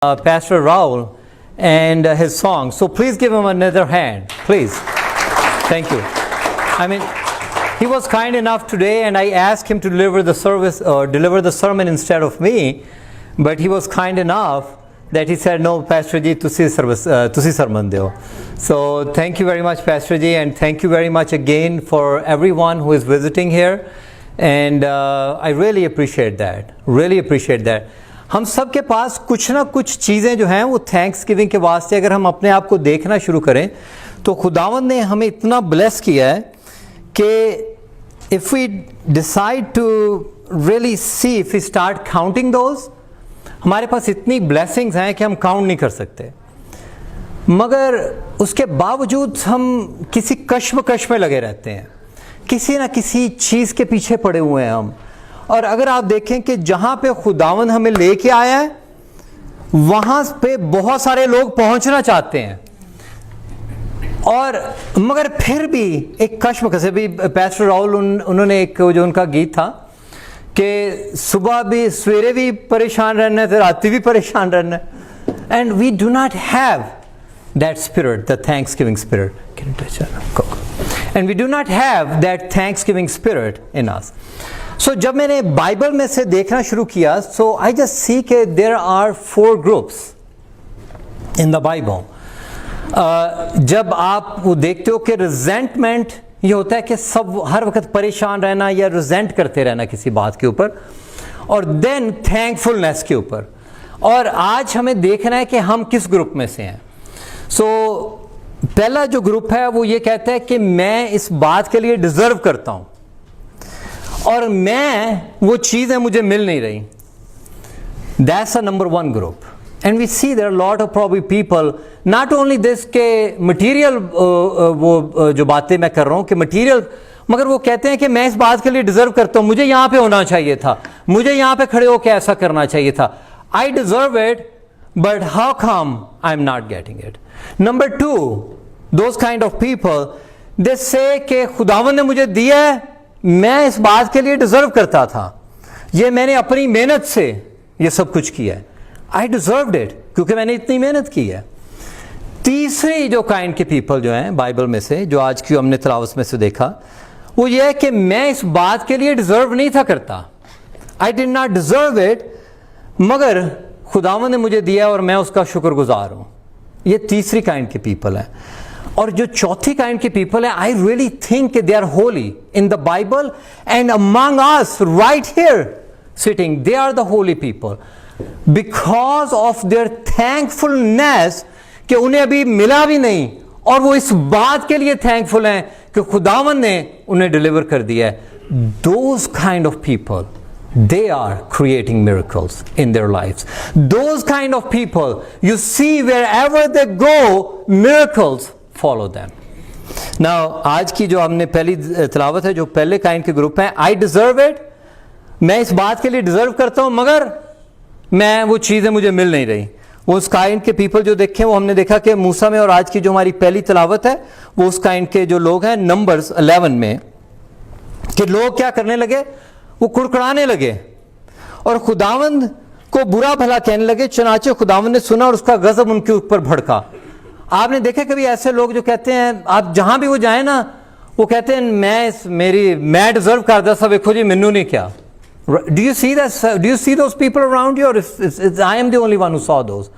Pastor Raul and his song. So please give him another hand, please. Thank you. I mean, he was kind enough today, and I asked him to deliver the service or deliver the sermon instead of me, but he was kind enough that he said, "No, Pastor Ji, tusi sermon deo." So thank you very much, Pastor Ji, and thank you very much again for everyone who is visiting here, and I really appreciate that. Really appreciate that. हम सब के पास कुछ ना कुछ चीज़ें जो हैं वो थैंक्स गिविंग के वास्ते अगर हम अपने आप को देखना शुरू करें तो खुदावंद ने हमें इतना ब्लेस किया है कि if we decide to really see if we start counting those, हमारे पास इतनी ब्लेसिंग्स हैं कि हम काउंट नहीं कर सकते, मगर उसके बावजूद हम किसी कश्मकश में लगे रहते हैं, किसी ना किसी चीज़ के पीछे पड़े हुए हैं हम। और अगर आप देखें कि जहाँ पे खुदावंद हमें लेके आया है वहाँ पे बहुत सारे लोग पहुँचना चाहते हैं, और मगर फिर भी एक कश्मकश भी। पैस्टर राहुल उन्होंने एक जो उनका गीत था कि सुबह भी सवेरे भी परेशान रहना है, रात भी परेशान रहना है, and we do not have that spirit, the thanks giving spirit, and we do not have that thanks giving spirit in us. So जब मैंने बाइबल में से देखना शुरू किया, सो आई जस्ट सी के there are 4 groups in the Bible. जब आप वो देखते हो कि रिजेंटमेंट ये होता है कि सब हर वक्त परेशान रहना या रिजेंट करते रहना किसी बात के ऊपर, और देन थैंकफुलनेस के ऊपर। और आज हमें देखना है कि हम किस ग्रुप में से हैं। सो पहला जो ग्रुप है वो ये कहता है कि मैं इस बात के लिए डिजर्व करता हूं और मैं वो चीज़ें मुझे मिल नहीं रही। That's a number 1 group. And we see there lot of probably people not only this के मटीरियल, वो जो बातें मैं कर रहा हूँ कि मटीरियल, मगर वो कहते हैं कि मैं इस बात के लिए डिजर्व करता हूँ, मुझे यहाँ पे होना चाहिए था, मुझे यहाँ पे खड़े होकर ऐसा करना चाहिए था, I deserve it, but how come I am not getting it. Number 2, those kind of people they से कि खुदावन ने मुझे दिया है, मैं इस बात के लिए डिजर्व करता था, ये मैंने अपनी मेहनत से ये सब कुछ किया है, आई डिजर्व्ड इट, क्योंकि मैंने इतनी मेहनत की है। तीसरी जो काइंड के पीपल जो हैं बाइबल में से, जो आज की हमने तिलावत में से देखा, वो ये है कि मैं इस बात के लिए डिजर्व नहीं था करता, I did not deserve it, मगर खुदावंद ने मुझे दिया और मैं उसका शुक्रगुजार हूं। ये तीसरी काइंड के पीपल हैं। और जो चौथी काइंड के पीपल है, I really think they are holy in the Bible and among us right here sitting, they are the holy people because of their thankfulness कि उन्हें अभी मिला भी नहीं, और वो इस बात के लिए थैंकफुल हैं कि खुदावन ने उन्हें डिलीवर कर दिया है। Those kind of people, they are creating miracles in their lives. Those kind of people, you see wherever they go, miracles follow them. Now, आज की जो हमने पहली तिलावत है, जो पहले काइंड के ग्रुप हैं, I deserve it, मैं इस बात के लिए डिजर्व करता हूं, मगर मैं वो चीज़ें मुझे मिल नहीं रही। वो उस काइंड के पीपल जो देखे, वो हमने देखा कि मूसा में, और आज की जो हमारी पहली तिलावत है वो उस काइंड के जो लोग हैं नंबर्स 11 में, कि लोग क्या करने लगे, वो कुड़कुड़ाने लगे और खुदावंद को बुरा भला कहने लगे। चनाचे खुदावंद ने सुना और उसका गजब उनके ऊपर भड़का। आपने देखा कभी ऐसे लोग जो कहते हैं, आप जहां भी वो जाए ना, वो कहते हैं मैं डिजर्व करता सा, देखो जी मैनू नहीं क्या। Do you see that? Do you see those people around you, और I am the only one who saw those?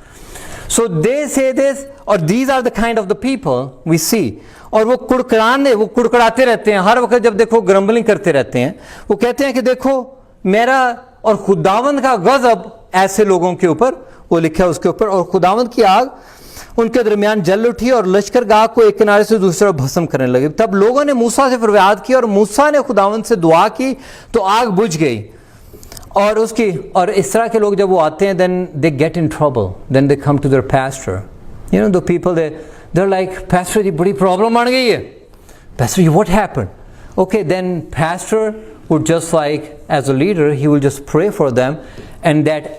So they say this, और these are the kind of the people we see. और वो कुड़कुड़ाते रहते हैं हर वक्त, जब देखो grumbling करते रहते हैं। वो कहते हैं कि देखो मेरा और खुदावंद का गजब ऐसे लोगों के ऊपर, वो लिखा है उसके ऊपर, और खुदावंद की आग उनके दरमियान जल उठी और लश्करगाह को एक किनारे से दूसरे भस्म करने लगे। तब लोगों ने मूसा से फरियाद की और मूसा ने खुदावंद से दुआ की तो आग बुझ गई। और इस तरह के लोग जब वो आते हैं, then they get in trouble, then they come to their pastor, you know the people, they're like, pastor ji बड़ी प्रॉब्लम आ गई है, pastor ji what happened? Okay, then pastor would just like, as a leader, he will just pray for them, and that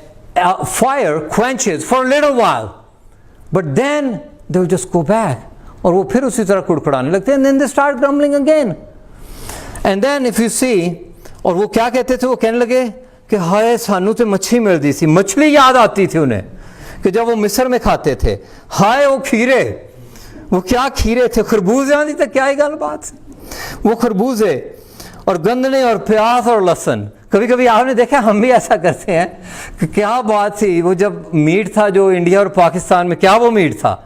fire quenches for a little while, but then they will just go back, और वो फिर उसी तरह कुड़कुड़ाने लगते हैं, and then they start grumbling again. And then if you see, और वो क्या कहते थे, वो कहने लगे कि हाय सानू तो मच्छी मिलती सी, मछली याद आती थी उन्हें कि जब वो मिस्र में खाते थे, हाय वो खीरे, वो क्या खीरे थे, खरबूजे आदि तक क्या ही गल बात, वो खरबूजे और गंदने और प्याज और लहसुन। कभी कभी आपने देखा हम भी ऐसा करते हैं कि क्या बात थी, वो जब मीट था जो इंडिया और पाकिस्तान में, क्या वो मीट था,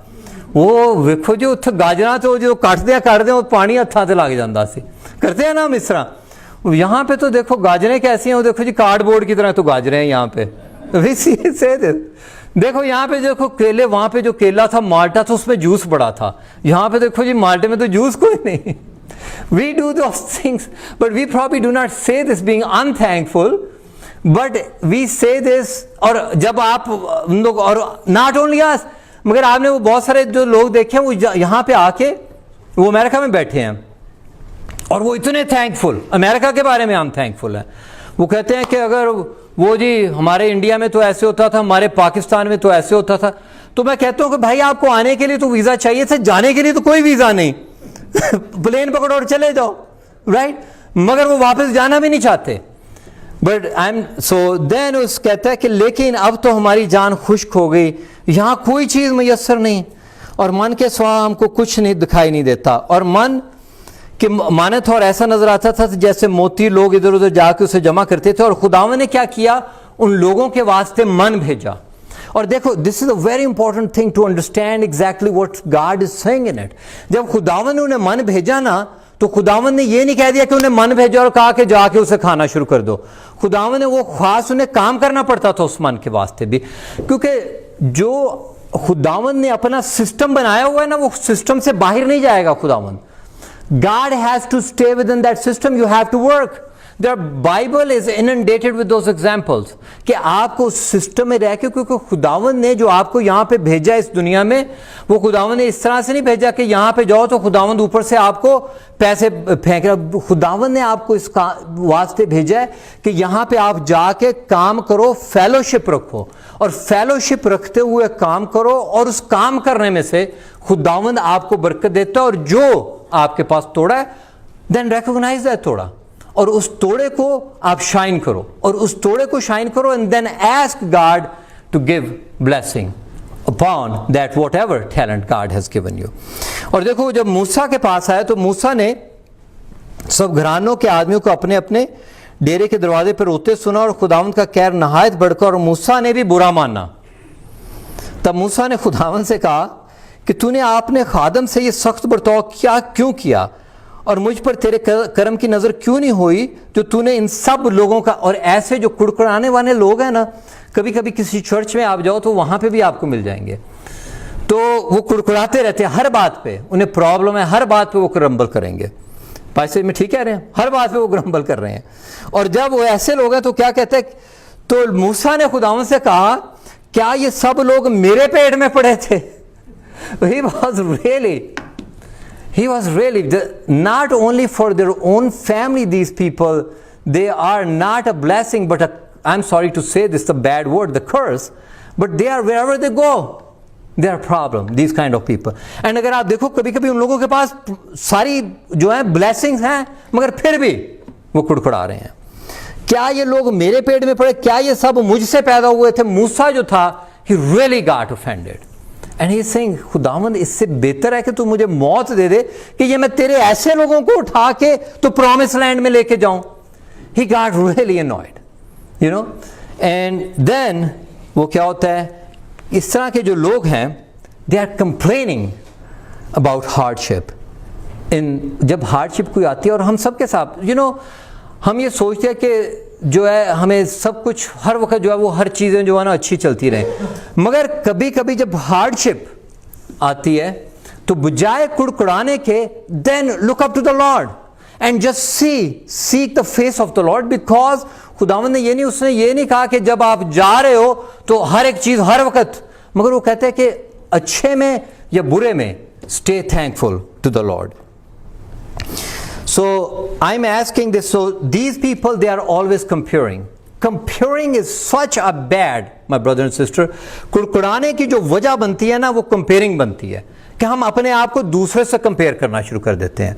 वो वेखो जो उत्थे गाजरा तो जो काटदे वो पानी हत्थां ते लग जांदा सी, करते हैं ना हम इस तरह। यहाँ पे तो देखो गाजरें कैसी हैं, वो देखो जी कार्डबोर्ड की तरह तो गाजरें हैं यहाँ पे। देखो यहाँ पे देखो केले, वहाँ पे जो केला था माल्टा था उसमें जूस बड़ा था, यहाँ पे देखो जी माल्टे में तो जूस कोई नहीं। We do those things, but we probably do not say this being unthankful, but we say this। और जब आप उन लोग, और not only us, मगर आपने वो बहुत सारे जो लोग देखे हैं वो यहाँ पे आके वो अमेरिका में बैठे हैं और वो इतने थैंकफुल, अमेरिका के बारे में हम थैंकफुल हैं। वो कहते हैं कि अगर वो जी हमारे इंडिया में तो ऐसे होता था, हमारे पाकिस्तान में तो ऐसे होता था, तो मैं कहता हूँ कि भाई आपको आने के लिए तो वीज़ा चाहिए था, जाने के लिए तो कोई वीज़ा नहीं। प्लेन पकड़ो और चले जाओ, राइट, मगर वो वापस जाना भी नहीं चाहते। But I am so then उस कहता है कि लेकिन अब तो हमारी जान खुश्क हो गई, यहाँ कोई चीज़ मैसर नहीं और मन के सिवा हमको कुछ नहीं दिखाई नहीं देता, और मन कि माने था और ऐसा नजर आता था जैसे मोती लोग इधर उधर जाके उसे जमा करते थे। और खुदावन ने क्या किया, उन लोगों के वास्ते मन भेजा। और देखो this is a very important thing to understand exactly what God is saying in it. जब खुदावन ने उन्हें मन भेजा ना, तो खुदावन ने ये नहीं कह दिया कि उन्हें मन भेजा और कहा कि जाके उसे खाना शुरू कर दो। खुदावन ने वो खास उन्हें काम करना पड़ता था उस मन के वास्ते भी, क्योंकि जो खुदावन ने अपना सिस्टम बनाया हुआ है ना, वो सिस्टम से बाहर नहीं जाएगा खुदावन। God has to stay within that system. You have to work. The Bible is inundated with those examples कि आपको उस सिस्टम में रह के, क्योंकि खुदावन ने जो आपको यहाँ पे भेजा इस दुनिया में, वो खुदावन ने इस तरह से नहीं भेजा कि यहाँ पे जाओ तो खुदावन ऊपर से आपको पैसे फेंक रहा। खुदावन ने आपको इस वास्ते भेजा है कि यहाँ पे आप जाके काम करो, फेलोशिप रखो, और फेलोशिप रखते हुए काम करो, और उस काम करने में से खुदावन आपको बरकत देता है। और जो आपके पास तोड़ा है, देन रिकॉग्नाइज दैट तोड़ा, और उस तोड़े को आप शाइन करो, और उस तोड़े को शाइन करो, and then ask God to give blessing upon that whatever talent God has given you. और देखो जब मूसा के पास आया तो मूसा ने सब घरानों के आदमियों को अपने अपने डेरे के दरवाजे पर रोते सुना, और खुदावंद का कहर नहायत बढ़कर, और मूसा ने भी बुरा माना। तब मूसा ने खुदावंद से कहा कि तूने आपने खादम से ये सख्त बर्ताव क्यों किया, और मुझ पर तेरे कर्म की नज़र क्यों नहीं हुई जो तूने इन सब लोगों का। और ऐसे जो कुड़कुड़ाने वाले लोग हैं ना, कभी कभी किसी चर्च में आप जाओ तो वहाँ पे भी आपको मिल जाएंगे, तो वो कुड़कुड़ाते रहते हैं हर बात पे, उन्हें प्रॉब्लम है, हर बात पे वो ग्रम्बल करेंगे। पैसे में ठीक कह रहे हैं, हर बात पे वो ग्रम्बल कर रहे हैं। और जब वो ऐसे लोग हैं तो क्या कहते हैं, तो मूसा ने खुदावन से कहा क्या ये सब लोग मेरे पेट में पड़े थे? He was really not only for their own family, these people, they are not a blessing, but I'm sorry to say this, the bad word, the curse, but they are wherever they go, they are a problem, these kind of people. And अगर आप देखो कभी कभी उन लोगों के पास सारी जो है blessings हैं, मगर फिर भी वो कुड़कुड़ा रहे हैं। क्या ये लोग मेरे पेट में पड़े, क्या ये सब मुझसे पैदा हुए थे? मूसा जो था, he really got offended. And he's saying, खुदावंद इससे बेहतर है कि तू मुझे मौत दे दे कि ये मैं तेरे ऐसे लोगों को उठा के तो प्रॉमिस लैंड में लेके जाऊं। He got really annoyed, you know. And then वो क्या होता है, इस तरह के जो लोग हैं, they are complaining about hardship. जब hardship कोई आती है, और हम सबके साथ, you know, हम ये सोचते हैं कि जो है हमें सब कुछ हर वक्त जो है वो हर चीज़ें जो है ना अच्छी चलती रहे, मगर कभी कभी जब हार्डशिप आती है तो बजाय कुड़कुड़ाने के, then look up to the Lord and just seek the face of the Lord, because खुदावंद ने उसने ये नहीं कहा कि जब आप जा रहे हो तो हर एक चीज़ हर वक्त, मगर वो कहते हैं कि अच्छे में या बुरे में stay thankful to the Lord. So I'm asking this, so these people, they are always comparing. Comparing is such a bad, my brother and sister. कुड़कुड़ाने की जो वजह बनती है ना, वो comparing बनती है कि हम अपने आप को दूसरे से कंपेयर करना शुरू कर देते हैं.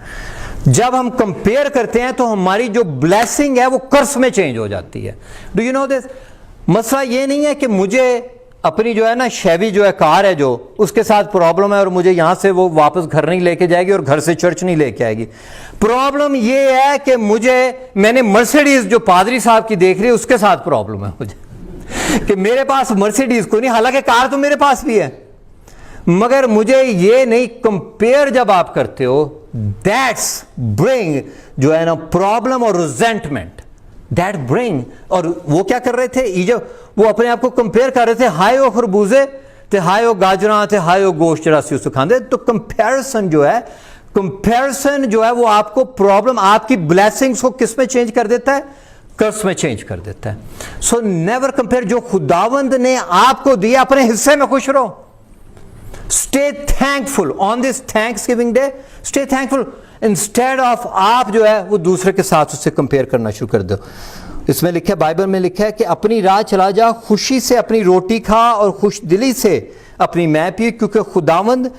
जब हम कंपेयर करते हैं तो हमारी जो ब्लेसिंग है वो कर्स में चेंज हो जाती है. Do you know this? मसला ये नहीं है कि मुझे अपनी जो है ना शेवी जो है कार है, जो उसके साथ प्रॉब्लम है और मुझे यहां से वो वापस घर नहीं लेके जाएगी और घर से चर्च नहीं लेके आएगी। प्रॉब्लम ये है कि मैंने मर्सिडीज जो पादरी साहब की देख रही है उसके साथ प्रॉब्लम है मुझे कि मेरे पास मर्सिडीज को नहीं, हालांकि कार तो मेरे पास भी है, मगर मुझे ये नहीं कंपेयर जब आप करते हो, दैट्स ब्रिंग जो है ना प्रॉब्लम और रिजेंटमेंट, दैट ब्रिंग। और वो क्या कर रहे थे ईजिप्ट, वो अपने आप को कंपेयर कर रहे थे, हाय ओ खरबूजे ते हाय ओ गाजरा थे हाय ओ गोश्त जरा सी उसको खाते। तो कंपैरिजन जो है वो आपको प्रॉब्लम, आपकी ब्लेसिंग्स को किस में चेंज कर देता है, कर्स में चेंज कर देता है। सो नेवर कंपेयर, जो खुदावंद ने आपको दिया अपने हिस्से में खुश रहो। Stay thankful on this Thanksgiving day, stay thankful instead of आप जो है वो दूसरे के साथ उससे कंपेयर करना शुरू कर दो। इसमें लिखा है, बाइबल में लिखा है कि अपनी राह चला जा, खुशी से अपनी रोटी खा और खुश दिली से अपनी मैं पी, क्योंकि खुदावंद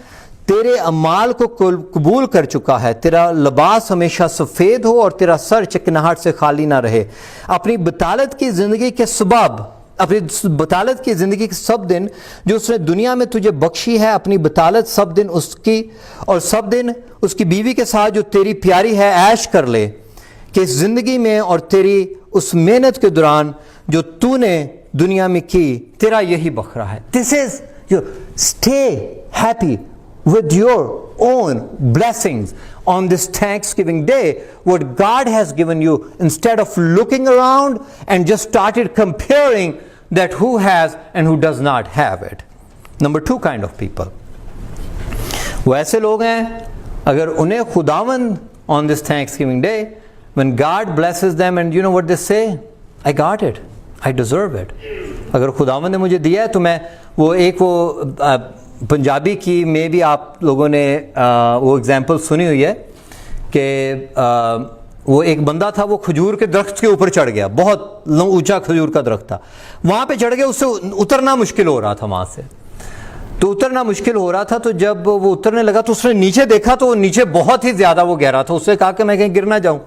तेरे अमाल को कबूल कर चुका है। तेरा लिबास हमेशा सफ़ेद हो और तेरा सर चिकनाहट से खाली ना रहे। अपनी बतालत की ज़िंदगी के सबब, अपनी बतालत की ज़िंदगी के सब दिन जो उसने दुनिया में तुझे बख्शी है, अपनी बतालत सब दिन उसकी और सब दिन उसकी बीवी के साथ जो तेरी प्यारी है ऐश कर ले कि इस ज़िंदगी में और तेरी उस मेहनत के दौरान जो तूने दुनिया में की, तेरा यही बखरा है। This is your, stay happy with your own blessings on this Thanksgiving day, what God has given you, instead of looking around and just started comparing that who has and who does not have it. Number two kind of people, वो ऐसे लोग हैं अगर उन्हें खुदावंद on this Thanksgiving day, when God blesses them and you know what they say, I got it, I deserve it. अगर खुदावंद ने मुझे दिया है तो मैं वो पंजाबी की में भी आप लोगों ने वो एग्जाम्पल सुनी हुई है कि वो एक बंदा था, वो खजूर के दरख्त के ऊपर चढ़ गया, बहुत ऊंचा खजूर का दरख्त था, वहाँ पे चढ़ गया, उससे उतरना मुश्किल हो रहा था वहाँ से। तो उतरना मुश्किल हो रहा था, तो जब वो उतरने लगा तो उसने नीचे देखा तो वो नीचे बहुत ही ज़्यादा वो गहरा था। उसने कहा कि मैं कहीं गिर ना जाऊँ।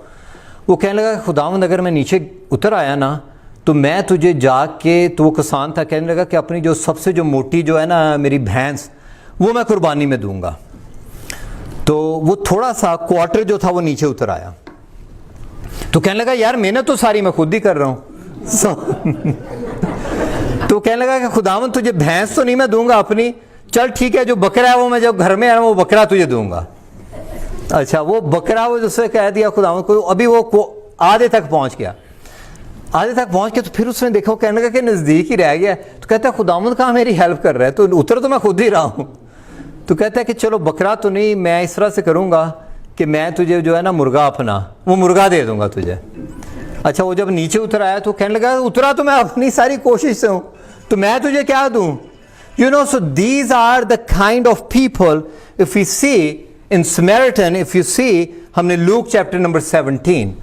वो कहने लगा खुदावंद अगर मैं नीचे उतर आया ना तो मैं तुझे जाके, तो वो किसान था, कहने लगा कि अपनी जो सबसे जो मोटी जो है ना मेरी भैंस, वो मैं कुर्बानी में दूंगा। तो वो थोड़ा सा क्वार्टर जो था वो नीचे उतर आया। तो कहने लगा यार मेहनत तो सारी मैं खुद ही कर रहा हूँ। तो कहने लगा कि खुदावंद तुझे भैंस तो नहीं मैं दूंगा अपनी, चल ठीक है जो बकरा है वो मैं जब घर में आया वो बकरा तुझे दूंगा। अच्छा वो बकरा वो जिससे कह दिया खुदावंद को, अभी वो आधे तक पहुंच गया। आधे तक पहुंच के तो फिर उसने देखा, कहने लगा कि नज़दीक ही रह गया। तो कहता है खुदावंद कहाँ मेरी हेल्प कर रहा है, तो उतर तो मैं खुद ही रहा हूँ। तो कहता है कि चलो बकरा तो नहीं, मैं इस तरह से करूँगा कि मैं तुझे जो है ना मुर्गा अपना, वो मुर्गा दे दूँगा तुझे। अच्छा वो जब नीचे उतर आया तो कहने लगा उतरा तो मैं अपनी सारी कोशिश से हूँ, तो मैं तुझे क्या दूँ। You know, so these are the kind of people if you see in Samaritan, if you see, हमने लूक चैप्टर नंबर 17,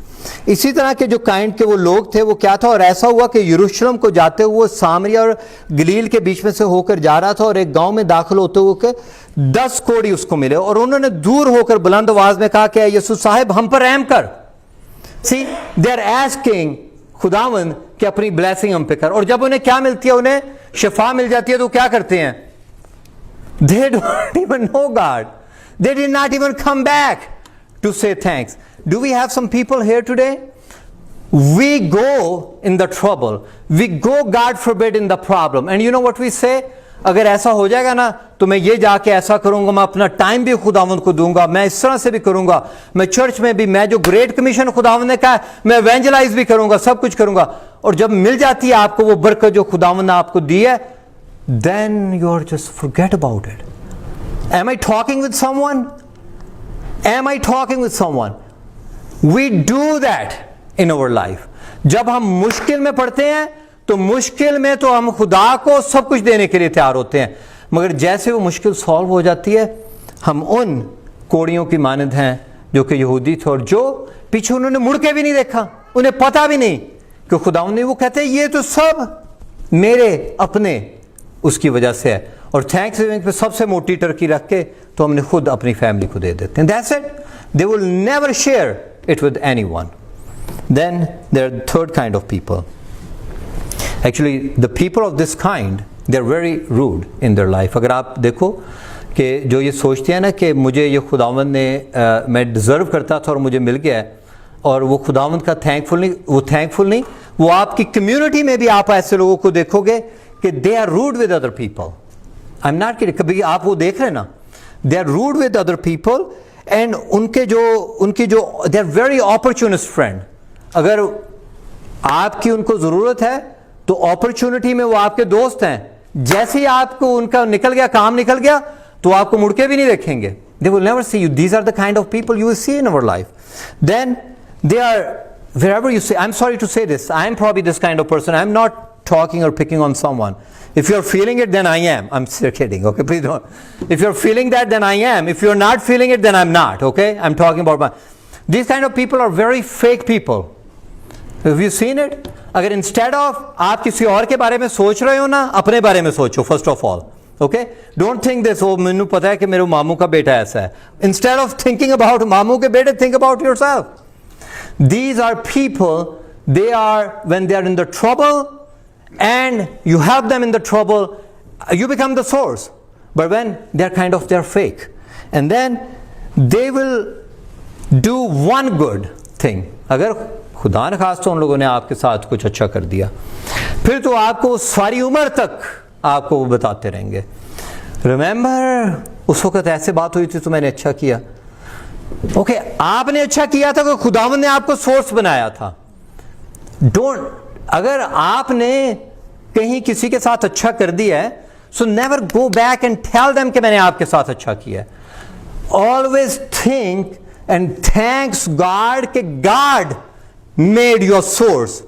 इसी तरह के जो काइंड के वो लोग थे वो क्या था। और ऐसा हुआ कि यरूशलेम को जाते हुए सामरिया और गलील के बीच में से होकर जा रहा था और एक गांव में दाखिल होते हुए 10 कोढ़ी उसको मिले और उन्होंने दूर होकर बुलंद आवाज में कहा कि यीशु साहब हम पर रहम कर। सी दे आर आस्किंग खुदावंद कि अपनी ब्लेसिंग हम पे कर। और जब उन्हें क्या मिलती है, उन्हें शिफा मिल जाती है, तो क्या करते हैं, they don't even know God, they did not even come back to say thanks. Do we have some people here today? We go in the trouble. We go, God forbid, in the problem. And you know what we say? अगर ऐसा हो जाएगा ना तो मैं ये जाके ऐसा करूंगा, मैं अपना टाइम भी खुदावंद को दूंगा, मैं इस तरह से भी करूंगा, मैं चर्च में भी, मैं जो ग्रेट कमीशन खुदावंद ने कहा मैं एवेंजलाइज भी करूंगा, सब कुछ करूंगा। और जब मिल जाती है आपको वो बरकत जो खुदावंद ने आपको दी है, then you are just forget about it. Am I talking with someone? Am I talking with someone? We do that in our life. जब हम मुश्किल में पड़ते हैं तो मुश्किल में तो हम खुदा को सब कुछ देने के लिए तैयार होते हैं, मगर जैसे वो मुश्किल सॉल्व हो जाती है हम उन कोड़ियों की मानद हैं जो कि यहूदी थे और जो पीछे उन्होंने मुड़ के भी नहीं देखा, उन्हें पता भी नहीं कि खुदा ने, वो कहते हैं ये तो सब मेरे अपने उसकी वजह से है। और थैंक्स गिविंग पे सबसे मोटी टर्की रख के तो हमने खुद अपनी फैमिली को दे देते हैं। That's it, they will never share it with anyone. Then there are third kind of people. Actually, the people of this kind they are very rude in their life. अगर आप देखो कि जो ये सोचते हैं ना कि मुझे ये खुदावंद ने मैं डिज़र्व करता था और मुझे मिल गया है, और वो खुदावंद का थैंकफुल नहीं, वो आपकी कम्युनिटी में भी आप ऐसे लोगों को देखोगे कि they are rude with other people. I am not kidding, कभी आप वो देख रहे ना, they are rude with other people and उनकी जो they are very opportunist friend. अगर आपकी उनको ज़रूरत है तो अपॉर्चुनिटी में वो आपके दोस्त हैं, जैसे ही आपको उनका काम निकल गया तो आपको मुड़ के भी नहीं देखेंगे। They will never see you. These are the kind of people you will see in our life. Then they are wherever you say, I'm sorry to say this, I'm probably this kind of person. I'm not talking or picking on someone. If you're feeling it, then I am. I'm still kidding, okay? Please don't. If you're feeling that, then I am. If you're not feeling it, then I'm not, okay? I'm talking about these kind of people are very fake people. Have you seen it? अगर instead of आप किसी और के बारे में सोच रहे हो ना, अपने बारे में सोचो first of all. Okay? Don't think this, oh मैंने पता है कि मेरे मामू का बेटा ऐसा है. Instead of thinking about मामू के बेटे, think about yourself. These are people, they are, when they are in the trouble and you help them in the trouble, you become the source. But when they're fake. And then they will do one good thing. अगर खुदा न खास तो उन लोगों ने आपके साथ कुछ अच्छा कर दिया, फिर तो आपको सारी उम्र तक आपको वो बताते रहेंगे, रिमेंबर उस वक्त ऐसे बात हुई थी तो मैंने अच्छा किया। ओके, आपने अच्छा किया था कि खुदावंद ने आपको सोर्स बनाया था। अगर आपने कहीं किसी के साथ अच्छा कर दिया है, so never go back and tell them कि मैंने आपके साथ अच्छा किया है। Always think and thanks God कि God made your source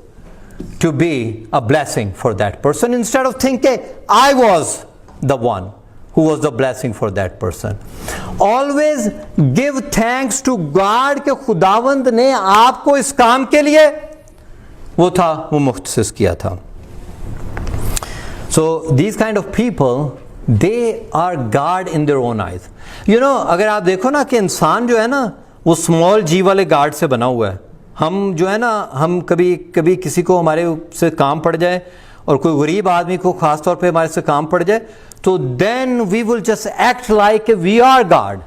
to be a blessing for that person, instead of thinking I was the one who was the blessing for that person. Always give thanks to God कि खुदावंद ने आपको इस काम के लिए वो मुख्तसिस किया था। So these kind of people, they are God in their own eyes. You know, अगर आप देखो ना कि इंसान जो है ना वो स्मॉल जी वाले गार्ड से बना हुआ है। हम जो है ना, हम कभी किसी को हमारे से काम पड़ जाए और कोई गरीब आदमी को खास तौर पे हमारे से काम पड़ जाए, तो then we will just act like we are God.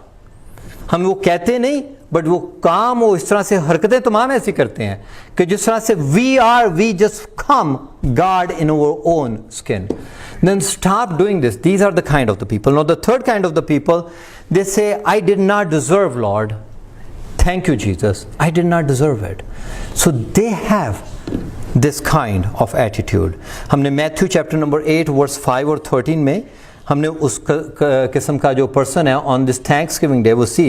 हम वो कहते नहीं, बट वो काम, वो इस तरह से हरकतें तमाम ऐसी करते हैं कि जिस तरह से we just come God in our own skin. Then stop doing this. These are the kind of the people. Now the third kind of the people, they say, I did not deserve, Lord. Thank you, Jesus. I did not deserve it. So they have this kind of attitude. हमने Matthew chapter number 8 verse 5 और 13 में हमने उस किस्म का जो person है on this Thanksgiving day वो सी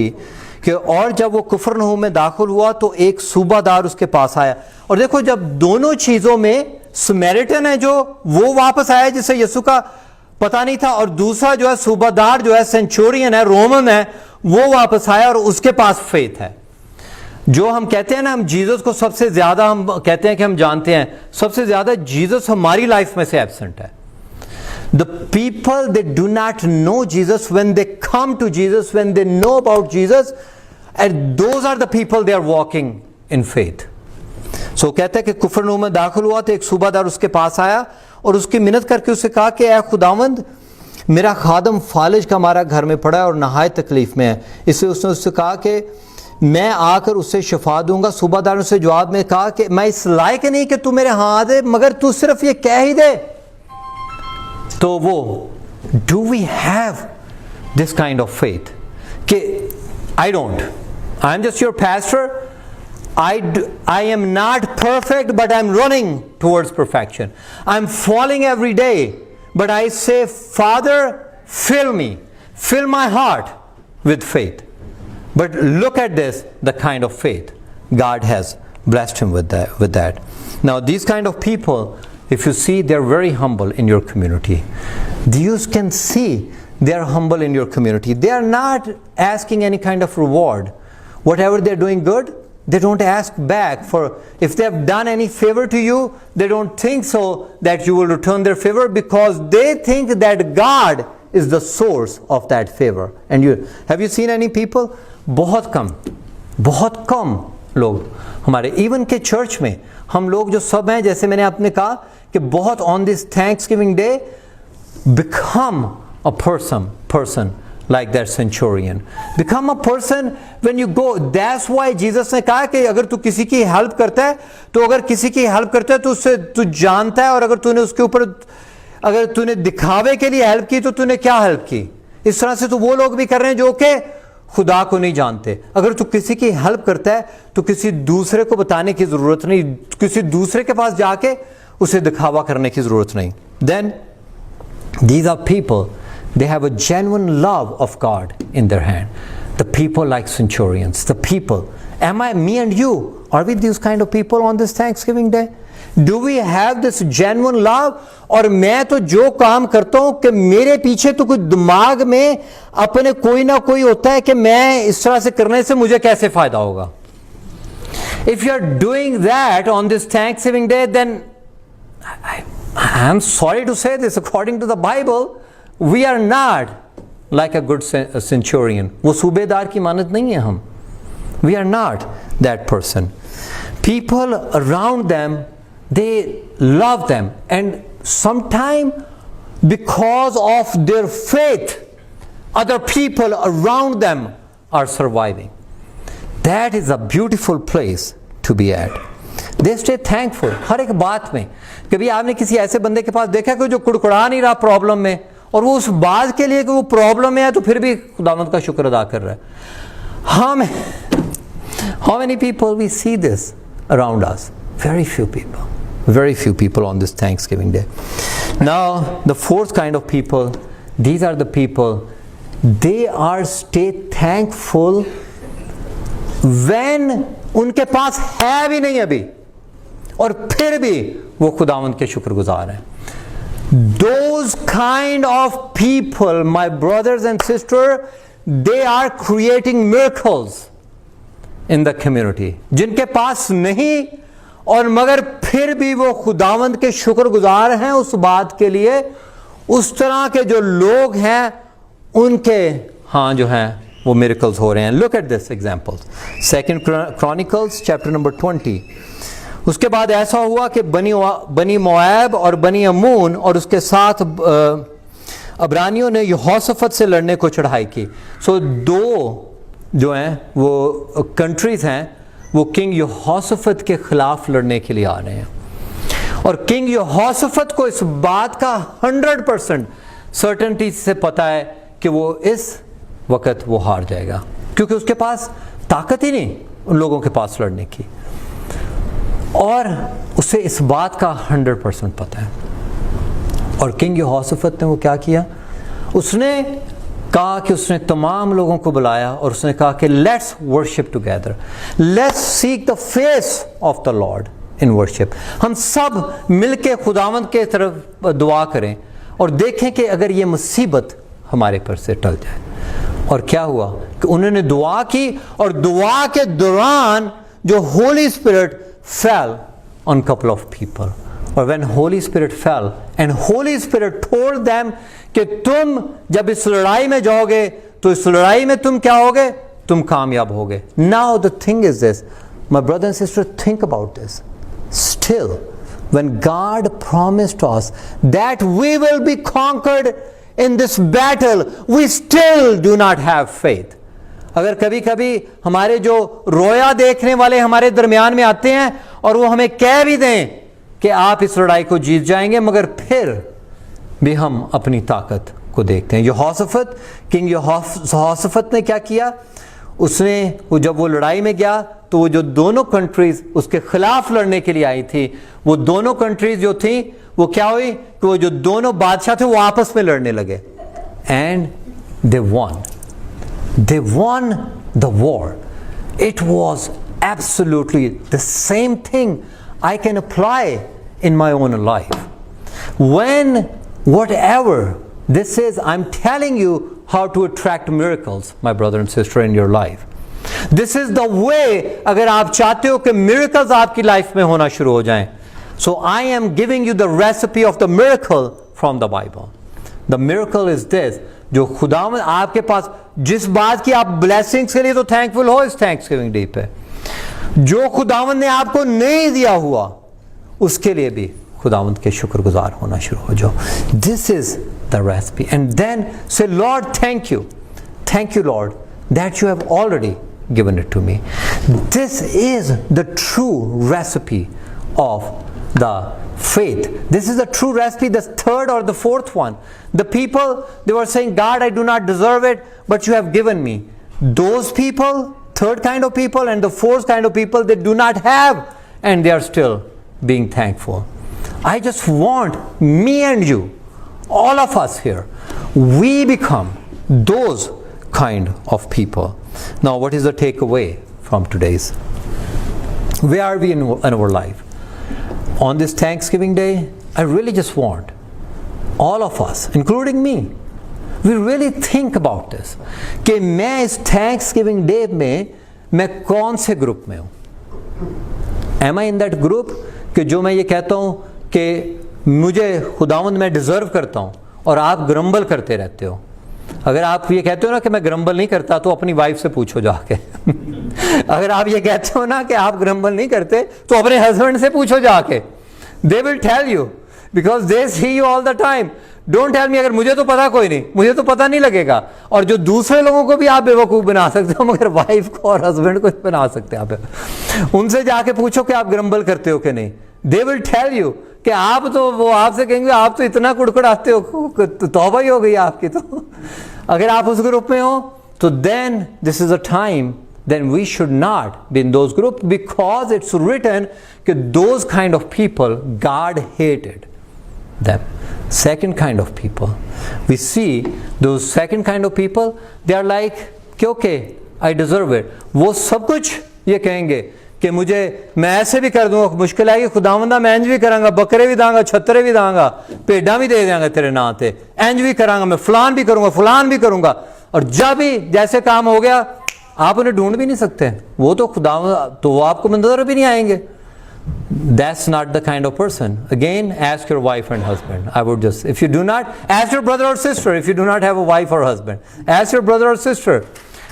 कि और जब वो कुफरनहूम में दाखिल हुआ तो एक सूबादार उसके पास आया। और देखो, जब दोनों चीज़ों में समैरिटन है जो वो वापस आया जिसे यीशु का पता नहीं था, और दूसरा जो है सूबादार जो है सेंचुरियन है, रोमन है, वो वापस आया और उसके पास फेथ है। जो हम कहते हैं ना, हम जीसस को सबसे ज्यादा हम कहते हैं कि हम जानते हैं, सबसे ज्यादा जीसस हमारी लाइफ में से एब्सेंट है। The people, they do not know Jesus. When they come to Jesus, when they know about Jesus, and those are the people they are walking in faith. So कहते हैं कि कुफरनहूम में दाखिल हुआ तो एक सूबादार उसके पास आया और उसकी मिन्नत करके उससे कहा कि ऐ खुदावंद, मेरा खादम फालिज का हमारा घर में पड़ा है और नहायत तकलीफ में है। इसलिए उसने उससे कहा कि मैं आकर उससे शिफा दूंगा। सूबादार ने उससे जवाब में कहा कि मैं इस लायक नहीं कि तू मेरे हाथ दे, मगर तू सिर्फ ये कह ही दे। तो वो, do we have this kind of faith कि I don't, I am just your pastor, I am not perfect, but I'm running towards perfection. I'm falling every day, but I say, Father, fill me, fill my heart with faith. But look at this, the kind of faith God has blessed him with that. Now these kind of people, if you see, they're very humble in your community. You can see they're humble in your community. They are not asking any kind of reward. Whatever they're doing good, they don't ask back for. If they have done any favor to you, they don't think so that you will return their favor, because they think that God is the source of that favor. And have you seen any people? बहुत कम लोग हमारे even के church में, हम लोग जो सब हैं, जैसे मैंने आपने कहा कि बहुत on this Thanksgiving day become a person like that centurion. Become a person when you go. That's why Jesus ने कहा कि अगर तू किसी की हेल्प करता है, तो अगर किसी की हेल्प करता है तो उससे तू जानता है, और अगर तूने उसके ऊपर, अगर तूने दिखावे के लिए हेल्प की तो तूने क्या हेल्प की. इस तरह से तो वो लोग भी कर रहे हैं जो कि खुदा को नहीं जानते. अगर तू किसी की हेल्प करता है तो किसी दूसरे को बताने की जरूरत नहीं, किसी दूसरे के पास जाके उसे दिखावा करने की जरूरत नहीं. Then these are people, they have a genuine love of God in their hand. The people like centurions, the people. Am I, me and you, are we these kind of people on this Thanksgiving Day? Do we have this genuine love? और मैं तो जो काम करता हूं कि मेरे पीछे तो कोई दिमाग में अपने कोई ना कोई होता है कि मैं इस तरह से करने से मुझे कैसे फायदा होगा. If you are doing that on this Thanksgiving Day, then I am sorry to say this, according to the Bible, we are not like a good centurion. वो सूबेदार की मानद नहीं है हम. We are not that person. People around them, they love them, and sometime because of their faith, other people around them are surviving. That is a beautiful place to be at. They stay thankful. हर एक बात में. कभी आपने किसी ऐसे बंदे के पास देखा कि जो कुड़कुड़ा नहीं रहा प्रॉब्लम में, और वो उस बात के लिए कि वो प्रॉब्लम में है तो फिर भी खुदावंद का शुक्र अदा कर रहा है. How many people we see this around us? Very few people. Very few people on this Thanksgiving Day. Now, the fourth kind of people, these are the people, they are stay thankful when उनके पास है भी नहीं अभी, और फिर भी वो खुदावंद के शुक्रगुजार हैं. Those kind of people, my brothers and sisters, they are creating miracles in the community. जिनके पास नहीं और मगर फिर भी वो खुदावंद के शुक्रगुजार हैं उस बात के लिए, उस तरह के जो लोग हैं उनके हाँ जो हैं वो miracles हो रहे हैं. Look at this examples. Second Chronicles chapter number 20. उसके बाद ऐसा हुआ कि बनी मोआब और बनी अमून और उसके साथ अब्रानियों ने यहोशफत से लड़ने को चढ़ाई की. सो दो जो हैं वो कंट्रीज हैं, वो किंग यहोशफत के खिलाफ लड़ने के लिए आ रहे हैं. और किंग यहोशफत को इस बात का 100% सर्टेनिटी से पता है कि वो इस वक्त वो हार जाएगा, क्योंकि उसके पास ताकत ही नहीं उन लोगों के पास लड़ने की, और उसे इस बात का 100% पता है. और किंग यहोशफत ने वो क्या किया, उसने कहा कि उसने तमाम लोगों को बुलाया और उसने कहा कि let's worship together, let's seek the face of the Lord in worship. हम सब मिलके खुदावंद के तरफ दुआ करें और देखें कि अगर ये मुसीबत हमारे पर से टल जाए. और क्या हुआ कि उन्होंने दुआ की, और दुआ के दौरान जो Holi spirit fell on couple of people. Or when Holy Spirit fell, and Holy Spirit told them कि तुम जब इस लड़ाई में जाओगे तो इस लड़ाई में तुम क्या होगे, तुम कामयाब होगे. Now the thing is this, my brother and sister, think about this. Still, when God promised us that we will be conquered in this battle, we still do not have faith. अगर कभी कभी हमारे जो रोया देखने वाले हमारे दरमियान में आते हैं और वो हमें कह भी दें कि आप इस लड़ाई को जीत जाएंगे, मगर फिर भी हम अपनी ताकत को देखते हैं. यहोशफत, किंग यहोशफत ने क्या किया, उसने जब वो लड़ाई में गया तो वो जो दोनों कंट्रीज उसके खिलाफ लड़ने के लिए आई थी, वो दोनों कंट्रीज जो थी वो क्या हुई कि वो जो दोनों बादशाह थे वो आपस में लड़ने लगे. And they won. They won the war. It was absolutely the same thing I can apply in my own life. When whatever this is, I'm telling you how to attract miracles, my brother and sister, in your life. This is the way, अगर आप चाहते हो कि miracles आपकी life में होना शुरू हो जाएं. So I am giving you the recipe of the miracle from the Bible. The miracle is this, जो खुदावंद आपके पास जिस बात की आप ब्लेसिंग्स के लिए तो थैंकफुल हो इस थैंक्सगिविंग डे पे, जो खुदावंद ने आपको नहीं दिया हुआ उसके लिए भी खुदावंद के शुक्रगुजार होना शुरू हो जाओ. This is the recipe. And then say, Lord, thank you. Thank you, Lord, that you have already given it to me. This is the true recipe of the faith. This is the true recipe, the third or the fourth one. The people, they were saying, God, I do not deserve it, but you have given me. Those people, third kind of people, and the fourth kind of people, they do not have, and they are still being thankful. I just want me and you, all of us here, we become those kind of people. Now, what is the takeaway from today's? Where are we in our life? On this Thanksgiving Day, I really just want all of us, including me, we really think about this. कि मैं इस Thanksgiving Day में मैं कौन से group में हूँ? Am I in that group कि जो मैं ये कहता हूँ कि मुझे खुदावंद मैं डिज़र्व करता हूँ और आप ग्रम्बल करते रहते हो? अगर आप ये कहते हो ना कि मैं ग्रम्बल नहीं करता तो अपनी वाइफ से पूछो जाके अगर आप ये कहते हो ना कि आप ग्रम्बल नहीं करते तो अपने हस्बैंड से पूछो जाके. They will tell you because they see you all the time. Don't tell me अगर मुझे तो पता कोई नहीं, मुझे तो पता नहीं लगेगा. और जो दूसरे लोगों को भी आप बेवकूफ़ बना सकते हो मगर वाइफ को और हस्बैंड को बना सकते हैं आप. उनसे जाके पूछो कि आप ग्रम्बल करते हो कि नहीं. They will tell you कि आप तो वो आपसे कहेंगे आप तो इतना कुड़कुड़ाते हो, तौबा ही हो गई आपकी. तो अगर आप उस ग्रुप में हो तो then this is a time then we should not be in those groups because it's written that those kind of people God hated them. Second kind of people, we see those second kind of people, they are like कि okay I deserve it. वो सब कुछ ये कहेंगे कि मुझे मैं ऐसे भी कर दूंगा, मुश्किल आएगी खुदावंदा मैं इंज भी करांगा, बकरे भी दांगा, छत्तरे भी दांगा, भेड़ा भी दे देंगे तेरे नाम पे, इंज भी करांगा, मैं फलान भी करूंगा, फलान भी करूंगा. और जब भी जैसे काम हो गया आप उन्हें ढूंढ भी नहीं सकते, वो तो खुदावंद तो वो आपको नजर भी नहीं आएंगे. That's not the kind of person. Again, ask your wife and husband. I would just, if you do not, ask your brother or sister. If you do not have a wife or husband, ask your brother or sister.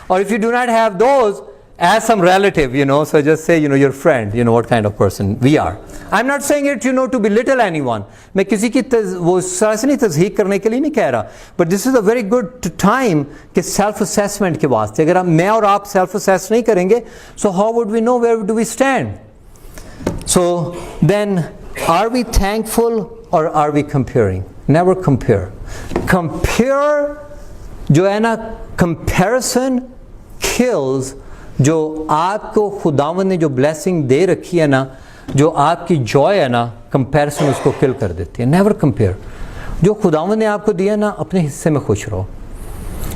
Or if you do not have those, ask some relative, so just say, your friend, what kind of person we are. I'm not saying it, to belittle anyone. मैं किसी की वो ऐसे नहीं तज़हीक करने के लिए नहीं कह रहा. But this is a very good time कि self assessment के वास्ते. अगर मैं और आप self assess नहीं करेंगे, so how would we know where do we stand? So then, are we thankful or are we comparing? Never compare. Compare, जो है ना, comparison kills. जो आपको खुदावंद ने जो ब्लेसिंग दे रखी है ना, जो आपकी जॉय है ना, कंपैरिजन उसको किल कर देती है. Never compare. जो खुदावंद ने आपको दिया है ना, अपने हिस्से में खुश रहो.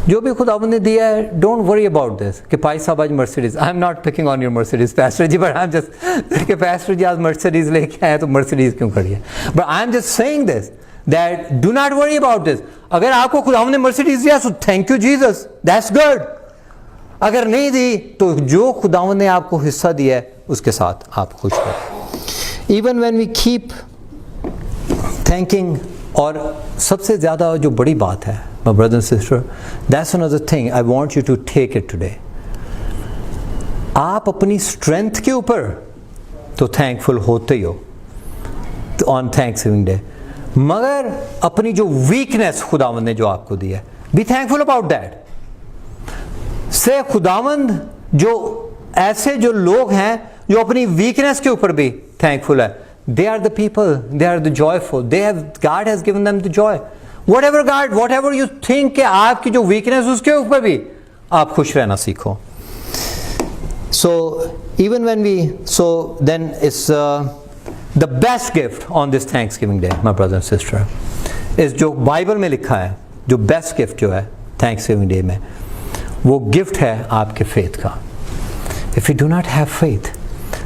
जो भी खुदावंद ने दिया है, डोंट वरी अबाउट दिस कि भाई साहब आज Mercedes, I am not picking on your Mercedes pastor ji, but I am just कि पैस्टर जी आज मर्सिडीज लेके आए तो मर्सिडीज क्यों खड़ी है. But I am just saying this that do not worry about this. अगर आपको खुदावंद ने मर्सिडीज दिया so thank you Jesus, that's good. अगर नहीं दी तो जो खुदावंद ने आपको हिस्सा दिया है उसके साथ आप खुश हो. Even when we keep thanking. और सबसे ज़्यादा जो बड़ी बात है my brother and sister, that's another thing I want you to take it today. आप अपनी स्ट्रेंथ के ऊपर तो थैंकफुल होते ही हो ऑन थैंक्सगिविंग डे, मगर अपनी जो वीकनेस खुदावंद ने जो आपको दिया है, बी थैंकफुल अबाउट दैट. से खुदावंद जो ऐसे जो लोग हैं जो अपनी वीकनेस के ऊपर भी थैंकफुल है, they are the people, they are the joyful, God has given them the joy. Whatever you think कि आपकी जो वीकनेस उसके ऊपर भी आप खुश रहना सीखो. So even when then it's the best gift on this Thanksgiving Day, my brother and sister, is जो बाइबल में लिखा है, जो बेस्ट गिफ्ट जो है Thanksgiving Day में, वो गिफ्ट है आपके फेथ का. If you do not have faith,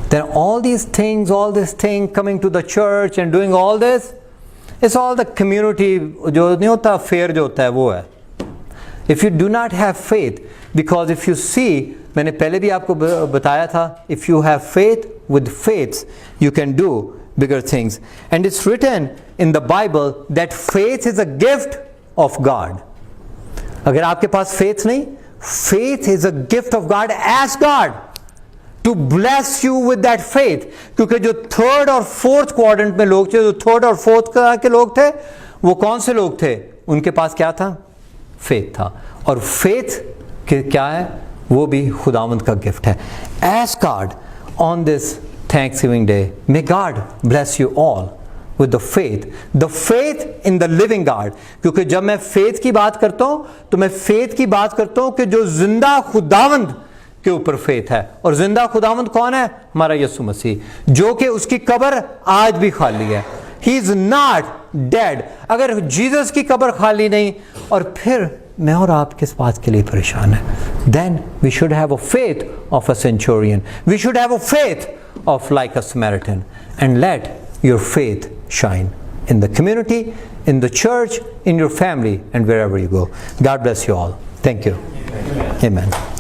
then all this thing coming to the church and doing all this, it's all the community जो नहीं होता, फेयर जो होता है वो है. If you do not have faith, because if you see, मैंने पहले भी आपको बताया था, if you have faith, with faith you can do bigger things. And it's written in the Bible that faith is a gift of God. अगर आपके पास faith नहीं, faith is a gift of God. Ask God to bless you with that faith. क्योंकि जो third और fourth quadrant में लोग थे, जो थर्ड और फोर्थ के लोग थे, वो कौन से लोग थे? उनके पास क्या था? फेथ था। और फेथ क्या है? वो भी खुदावंद का गिफ्ट है। Ask God on this Thanksgiving Day, may God bless you all with the faith in the living God. क्योंकि जब मैं फेथ की बात करता हूं तो मैं फेथ की बात करता हूं कि जो जिंदा खुदावंद के ऊपर फेथ है। और जिंदा खुदावंद कौन है? हमारा यीशु मसीह, जो कि उसकी कब्र आज भी खाली है। He is not dead. अगर जीसस की कब्र खाली नहीं, और फिर मैं और आप किस बात के लिए परेशान है? Then we should have a faith of a centurion, we should have a faith of like a Samaritan, and let your faith shine in the community, in the church, in your family, and wherever you go. God bless you all. Thank you. Amen.